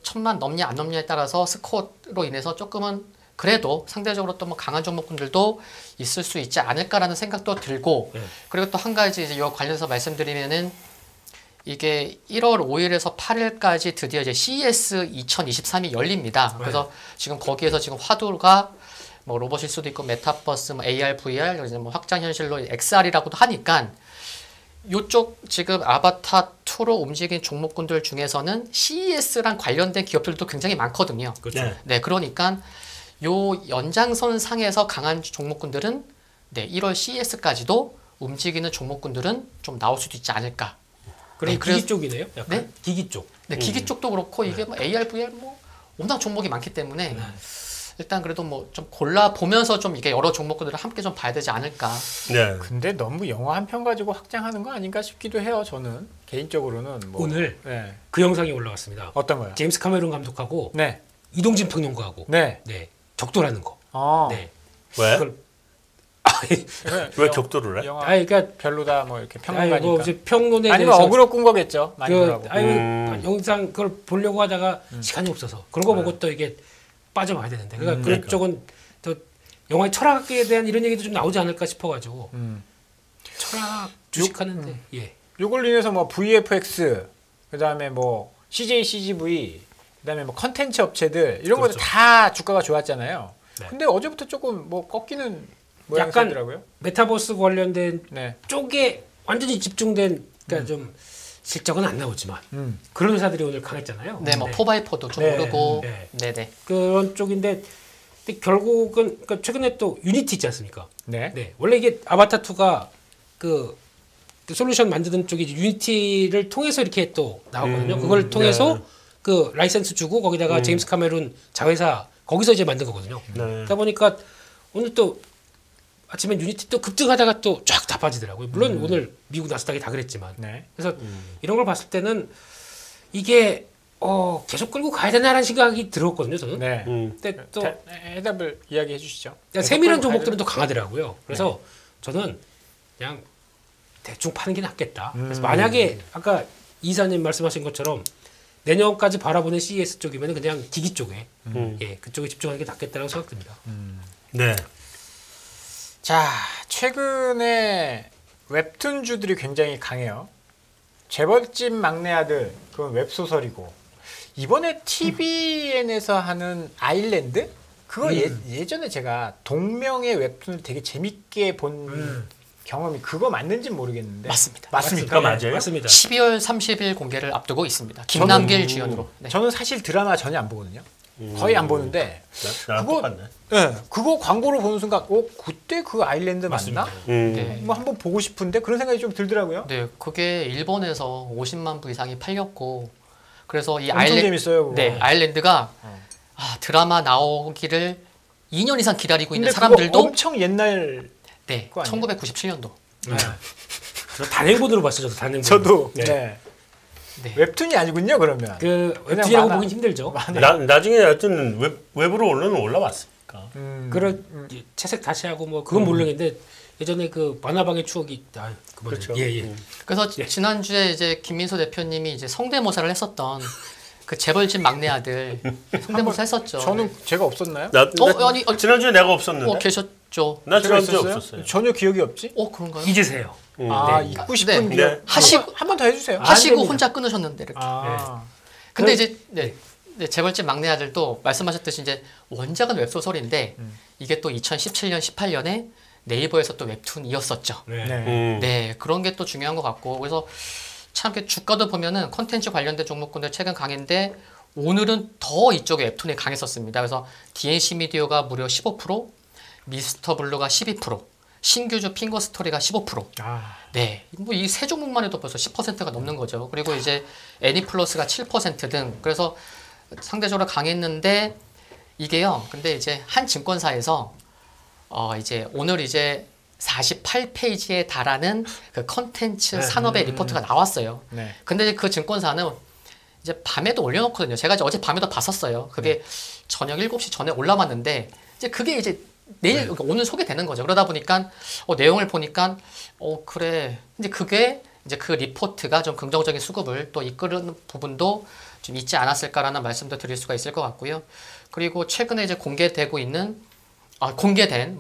1,000만 넘냐 안 넘냐에 따라서 스코어로 인해서 조금은 그래도 상대적으로 또 뭐 강한 종목군들도 있을 수 있지 않을까라는 생각도 들고 그리고 또 한 가지 이제 이거 관련해서 말씀드리면은 이게 1월 5일에서 8일까지 드디어 이제 CES 2023이 열립니다. 그래서 지금 거기에서 지금 화두가 뭐 로봇일 수도 있고 메타버스, 뭐 AR, VR, 이제 뭐 확장 현실로 XR이라고도 하니까 요쪽 지금 아바타 2로 움직인 종목군들 중에서는 CES랑 관련된 기업들도 굉장히 많거든요. 그렇죠. 네, 그러니까 요 연장선 상에서 강한 종목군들은 1월 CES까지도 움직이는 종목군들은 좀 나올 수도 있지 않을까. 그럼 기기 쪽이네요? 약간? 네? 기기 쪽. 네, 기기 쪽도 그렇고 이게 뭐 AR, VR 뭐 워낙 종목이 많기 때문에 일단 그래도 뭐 좀 골라 보면서 좀 이게 여러 종목들을 함께 좀 봐야 되지 않을까. 네. 근데 너무 영화 한 편 가지고 확장하는 거 아닌가 싶기도 해요. 저는 개인적으로는 뭐 오늘 그 영상이 올라왔습니다. 어떤 거요? 제임스 카메론 감독하고 네. 이동진 평론가하고 네. 적도라는 거. 네. 왜? 그걸 왜 격돌을 해? 영화 그러니까 별로다 뭐 이렇게 평론가니까. 뭐 이제 평론에 아니면 대해서 어그로 끈 거겠죠. 많이 보라고. 영상 그걸 보려고 하다가 시간이 없어서 그런 거 보고 또 이게 빠져봐야 되는데 그러니까 그런 쪽은 또 영화의 철학에 대한 이런 얘기도 좀 나오지 않을까 싶어가지고 철학 주식하는데 요걸 인해서 뭐 VFX 그다음에 뭐 CJ CGV 그다음에 뭐 컨텐츠 업체들 이런 것들 다 주가가 좋았잖아요. 근데 어제부터 조금 뭐 꺾이는 모양새더라고요. 메타버스 관련된 네. 쪽에 완전히 집중된 그러니까 좀 실적은 안 나오지만 그런 회사들이 오늘 강했잖아요. 네, 뭐 4x4도 좀 오르고, 네. 그런 쪽인데 근데 결국은 그러니까 최근에 또 유니티 있지 않습니까? 네. 원래 이게 아바타 2가 그 솔루션 만드는 쪽이 유니티를 통해서 이렇게 또 나왔거든요. 그걸 통해서 그 라이센스 주고 거기다가 제임스 카메론 자회사 거기서 이제 만든 거거든요. 그러다 보니까 오늘 또 아침에 유니티 또 급등하다가 또 쫙 다 빠지더라고요. 물론 오늘 미국 나스닥이 다 그랬지만. 그래서 이런 걸 봤을 때는 이게 계속 끌고 가야 되나라는 생각이 들었거든요. 저는. 네. 근데 또 해답을 이야기해 주시죠. 세밀한 종목들은 또 강하더라고요. 그래서 저는 그냥 대충 파는 게 낫겠다. 그래서 만약에 아까 이사님 말씀하신 것처럼 내년까지 바라보는 CES 쪽이면 그냥 기기 쪽에 그쪽에 집중하는 게 낫겠다고 생각됩니다. 네. 자, 최근에 웹툰주들이 굉장히 강해요. 재벌집 막내 아들, 그건 웹소설이고 이번에 TVN에서 하는 아일랜드? 그거 예전에 제가 동명의 웹툰을 되게 재밌게 본 경험이 그거 맞는지 모르겠는데 맞습니다. 맞습니까? 맞아요. 맞습니다. 12월 30일 공개를 앞두고 있습니다. 김남길 주연으로. 네. 저는 사실 드라마 전혀 안 보거든요. 거의 안 보는데 나랑 그거 똑같네. 그거 광고를 보는 순간 그때 그 아일랜드 맞나? 네. 뭐 한번 보고 싶은데 그런 생각이 좀 들더라고요. 네, 그게 일본에서 50만 부 이상이 팔렸고 그래서 이 엄청 재밌어요. 그거. 네, 아일랜드가 드라마 나오기를 2년 이상 기다리고 있는 근데 사람들도 그거 엄청 옛날 네, 그거 아니에요? 1997년도. 저 단행본으로 봤어요. 저도 단행본. 저도 네. 네. 웹툰이 아니군요. 그러면 그 웹툰이라고 만화. 보긴 힘들죠. 나중에 하여튼 웹으로 올라왔으니까. 그런 채색 다시 하고 뭐 그건 모르겠는데 예전에 그 만화방의 추억이 그만. 그렇죠. 예. 그래서 지난주에 이제 김민소 대표님이 이제 성대모사를 했었던 그 재벌집 막내 아들 성대모사 했었죠. 저는 제가 없었나요? 아니, 지난주에 내가 없었는데. 계셨죠. 나 제가 지난주에 있었어요? 없었어요. 전혀 기억이 없지? 그런가요? 잊으세요. 잊고 싶은 네. 기억. 네. 한 번 더 해주세요. 하시고 혼자 끊으셨는데 이렇게. 근데 그- 이제 재벌집 막내 아들도 말씀하셨듯이 이제 원작은 웹소설인데 이게 또 2017년, 18년에 네이버에서 또 웹툰이었었죠. 네, 그런 게 또 중요한 것 같고 그래서 참 이렇게 주가도 보면은 콘텐츠 관련된 종목군들 최근 강인데 오늘은 더 이쪽에 웹툰이 강했었습니다. 그래서 DNC 미디어가 무려 15%, 미스터 블루가 12%, 신규주 핑거 스토리가 15%. 네, 뭐 이 세 종목만 해도 벌써 10%가 넘는 거죠. 그리고 이제 애니플러스가 7% 등. 그래서 상대적으로 강했는데 이게요. 근데 이제 한 증권사에서 이제 오늘 이제 48페이지에 달하는 그 컨텐츠 산업의 리포트가 나왔어요. 근데 그 증권사는 이제 밤에도 올려놓거든요. 제가 이제 어제 밤에도 봤었어요. 그게 저녁 7시 전에 올라왔는데 이제 그게 이제 내일 오늘 소개되는 거죠. 그러다 보니까 내용을 보니까 그래 이제 그게 이제 그 리포트가 좀 긍정적인 수급을 또 이끄는 부분도 좀 있지 않았을까라는 말씀도 드릴 수가 있을 것 같고요. 그리고 최근에 이제 공개된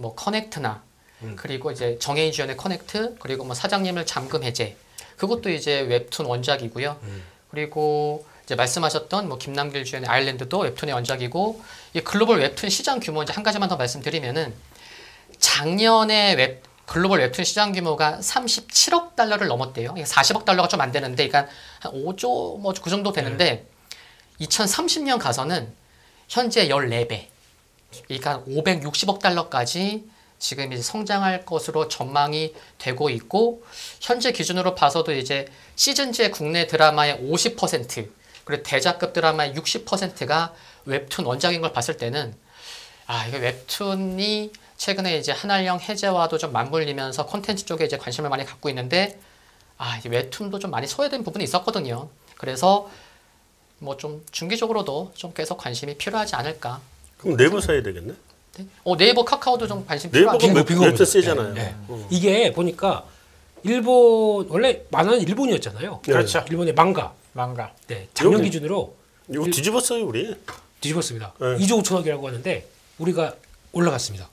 뭐 커넥트나 그리고 이제 정혜인 주연의 커넥트 그리고 뭐 사장님을 잠금 해제 그것도 이제 웹툰 원작이고요. 그리고 이제 말씀하셨던 뭐 김남길 주연의 아일랜드도 웹툰의 원작이고 이 글로벌 웹툰 시장 규모 이제 한 가지만 더 말씀드리면은 작년에 글로벌 웹툰 시장 규모가 37억 달러를 넘었대요. 40억 달러가 좀 안 되는데 그러니까 한 5조 뭐 그 정도 되는데 2030년 가서는 현재 14배. 그러니까 560억 달러까지 지금 이제 성장할 것으로 전망이 되고 있고 현재 기준으로 봐서도 이제 시즌제 국내 드라마의 50% 그리고 대작급 드라마의 60%가 웹툰 원작인 걸 봤을 때는 이게 웹툰이 최근에 이제 한알령 해제와도 좀 맞물리면서 콘텐츠 쪽에 이제 관심을 많이 갖고 있는데 이제 웹툰도 좀 많이 소외된 부분이 있었거든요. 그래서 뭐 좀 중기적으로도 좀 계속 관심이 필요하지 않을까. 그럼 네이버 사야 되겠네. 네? 네이버 카카오도 좀 관심 네이버가 필요하죠. 웹툰 세잖아요. 이게 보니까 일본 원래 만화는 일본이었잖아요. 그렇죠. 일본의 망가. 네, 작년 여기- 기준으로 이거 뒤집었어요 우리. 뒤집었습니다. 네. 2조 5천억이라고 하는데 우리가 올라갔습니다.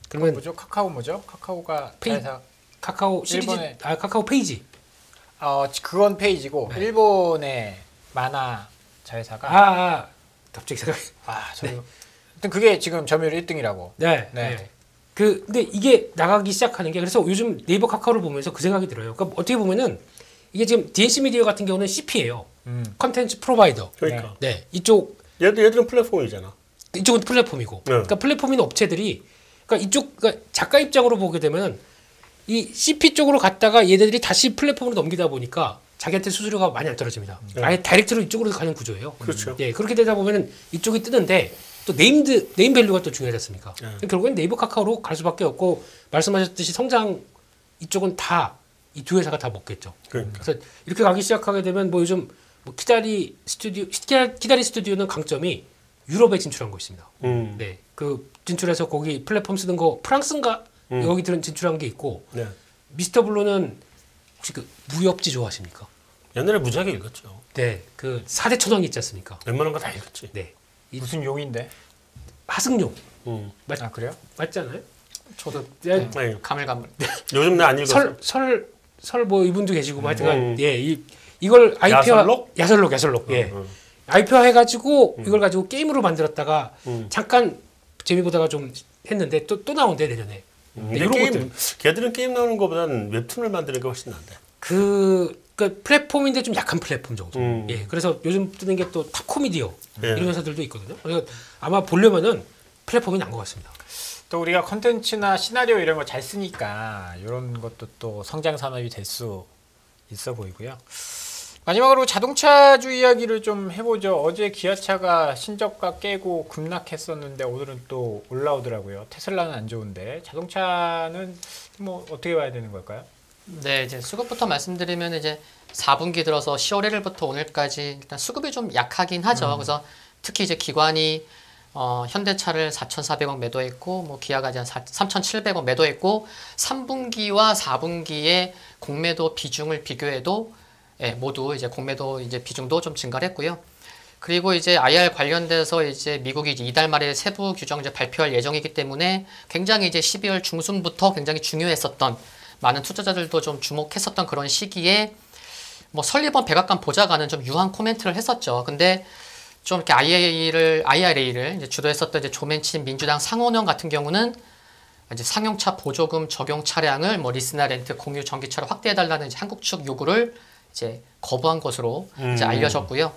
그러면 뭐죠? 카카오가 자회사 카카오 시리즈 일본의- 카카오 페이지. 그건 페이지고 네. 일본의 만화 자회사가 갑자기 생각. 저도 하여튼 그게 지금 점유율 1등이라고. 네. 네. 네. 근데 이게 나가기 시작하는 게 그래서 요즘 네이버 카카오를 보면서 그 생각이 들어요. 그러니까 어떻게 보면은 이게 지금 DNC 미디어 같은 경우는 CP예요. 컨텐츠 프로바이더. 그러니까. 네. 얘들은 플랫폼이잖아. 이쪽은 플랫폼이고. 그러니까 플랫폼인 업체들이 그러니까 그러니까 작가 입장으로 보게 되면 이 CP 쪽으로 갔다가 얘네들이 다시 플랫폼으로 넘기다 보니까 자기한테 수수료가 많이 안 떨어집니다. 아예 다이렉트로 이쪽으로 가는 구조예요. 그렇죠. 예, 그렇게 되다 보면은 이쪽이 뜨는데 또 네임 밸류가 또 중요하지 않습니까? 결국엔 네이버 카카오로 갈 수밖에 없고 말씀하셨듯이 성장 이쪽은 다 이 두 회사가 다 먹겠죠. 그러니까. 그래서 이렇게 가기 시작하게 되면 뭐 요즘 뭐 키다리 스튜디오는 강점이 유럽에 진출한 거 있습니다. 네, 그 진출해서 거기 플랫폼 쓰는 거 프랑스인가 여기 들은 진출한 게 있고 네. 미스터 블루는 혹시 그 무협지 좋아하십니까? 옛날에 무지하게 읽었죠. 네, 그 4대 천왕 있지 않습니까? 웬만한 거 다 읽었지. 네, 무슨 용인데? 하승룡 아 그래요? 맞지 않아요? 저도 네. 아니, 가물가물. 요즘 내 안 읽었어. 설 뭐 이분도 계시고 하여튼 예, 이걸 IP화 야설록 예. IP화 해가지고 이걸 가지고 게임으로 만들었다가 잠깐 재미 보다가 좀 했는데 또 나온대 내년에. 네, 이런 것들. 걔들은 게임 나오는 것보다는 웹툰을 만드는 게 훨씬 나은데. 그러니까 플랫폼인데 좀 약한 플랫폼 정도. 예, 그래서 요즘 뜨는 게 또 탑코미디어 이런 회사들도 있거든요. 그래서 아마 보려면은 플랫폼이 난 것 같습니다. 또 우리가 컨텐츠나 시나리오 이런 거 잘 쓰니까 이런 것도 또 성장 산업이 될 수 있어 보이고요. 마지막으로 자동차주 이야기를 좀 해보죠. 어제 기아차가 신저가 깨고 급락했었는데 오늘은 또 올라오더라고요. 테슬라는 안 좋은데 자동차는 뭐 어떻게 봐야 되는 걸까요? 네, 이제 수급부터 말씀드리면 이제 4분기 들어서 10월 1일부터 오늘까지 일단 수급이 좀 약하긴 하죠. 그래서 특히 이제 기관이 현대차를 4,400억 매도했고 뭐 기아가 이제 3,700억 매도했고 3분기와 4분기의 공매도 비중을 비교해도 예, 모두 이제 공매도 이제 비중도 좀 증가를 했고요. 그리고 이제 IR 관련돼서 이제 미국이 이제 이달 말에 세부 규정 이제 발표할 예정이기 때문에 굉장히 이제 12월 중순부터 굉장히 중요했었던 많은 투자자들도 좀 주목했었던 그런 시기에 뭐 설리번 백악관 보좌관은 좀 유한 코멘트를 했었죠. 근데 좀 이렇게 IRA를 이제 주도했었던 이제 조맨친 민주당 상원의원 같은 경우는 이제 상용차 보조금 적용 차량을 뭐 리스나 렌트 공유 전기차로 확대해달라는 이제 한국 측 요구를 이제 거부한 것으로 이제 알려졌고요.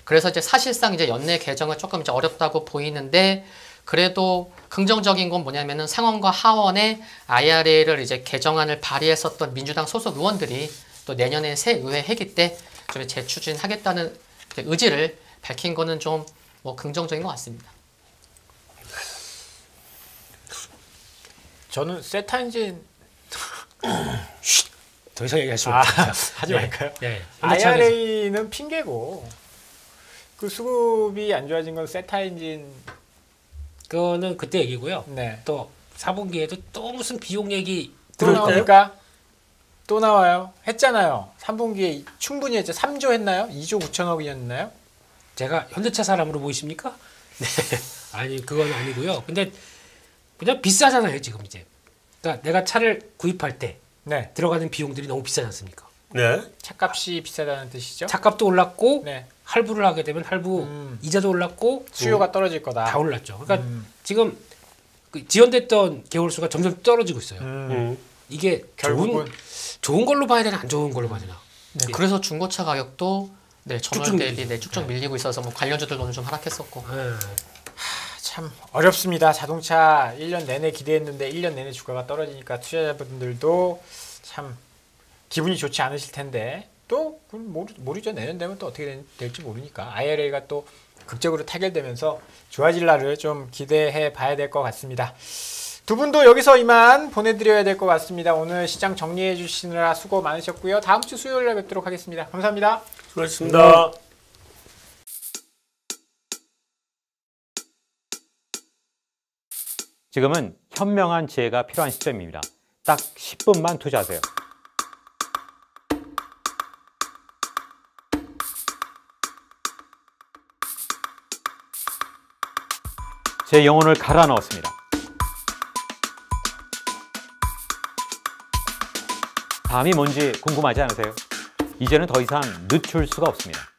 그래서 이제 사실상 이제 연내 개정은 조금 이제 어렵다고 보이는데 그래도 긍정적인 건 뭐냐면은 상원과 하원의 IRA를 이제 개정안을 발의했었던 민주당 소속 의원들이 또 내년에 새 의회 회기 때 좀 재추진하겠다는 의지를 밝힌 거는 좀 뭐 긍정적인 것 같습니다. 저는 세타 엔진 더 이상 얘기할 수 없다. 하지 말까요? 네. IRA는 핑계고 그 수급이 안 좋아진 건 세타 엔진 그거는 그때 얘기고요. 네. 또 4분기에도 또 무슨 비용 얘기 또 나오니까 또 나와요. 했잖아요. 3분기에 충분히 했죠. 3조 했나요? 2조 9천억이었나요? 제가 현대차 사람으로 보이십니까? 네. 아니 그건 아니고요. 근데 그냥 비싸잖아요 지금 이제. 그러니까 내가 차를 구입할 때 네. 들어가는 비용들이 너무 비싸지 않습니까? 네. 차값이 비싸다는 뜻이죠? 차값도 올랐고 네. 할부를 하게 되면 할부 이자도 올랐고 수요가 떨어질 거다. 다 올랐죠. 그러니까 지금 그 지연됐던 개월수가 점점 떨어지고 있어요. 이게 결국은 좋은 걸로 봐야 되나 안 좋은 걸로 봐야 되나? 네, 그래서 중고차 가격도 네, 전월 대비 쭉쭉 밀리고 있어서 뭐 관련주들로는 좀 하락했었고. 참 어렵습니다. 자동차 1년 내내 기대했는데 1년 내내 주가가 떨어지니까 투자자분들도 참 기분이 좋지 않으실 텐데 또 모르죠. 내년 되면 또 어떻게 될지 모르니까 IRA가 또 극적으로 타결되면서 좋아질 날을 좀 기대해 봐야 될 것 같습니다. 두 분도 여기서 이만 보내드려야 될 것 같습니다. 오늘 시장 정리해 주시느라 수고 많으셨고요. 다음 주 수요일에 뵙도록 하겠습니다. 감사합니다. 수고하셨습니다. 지금은 현명한 지혜가 필요한 시점입니다. 딱 10분만 투자하세요. 제 영혼을 갈아 넣었습니다. 다음이 뭔지 궁금하지 않으세요? 이제는 더 이상 늦출 수가 없습니다.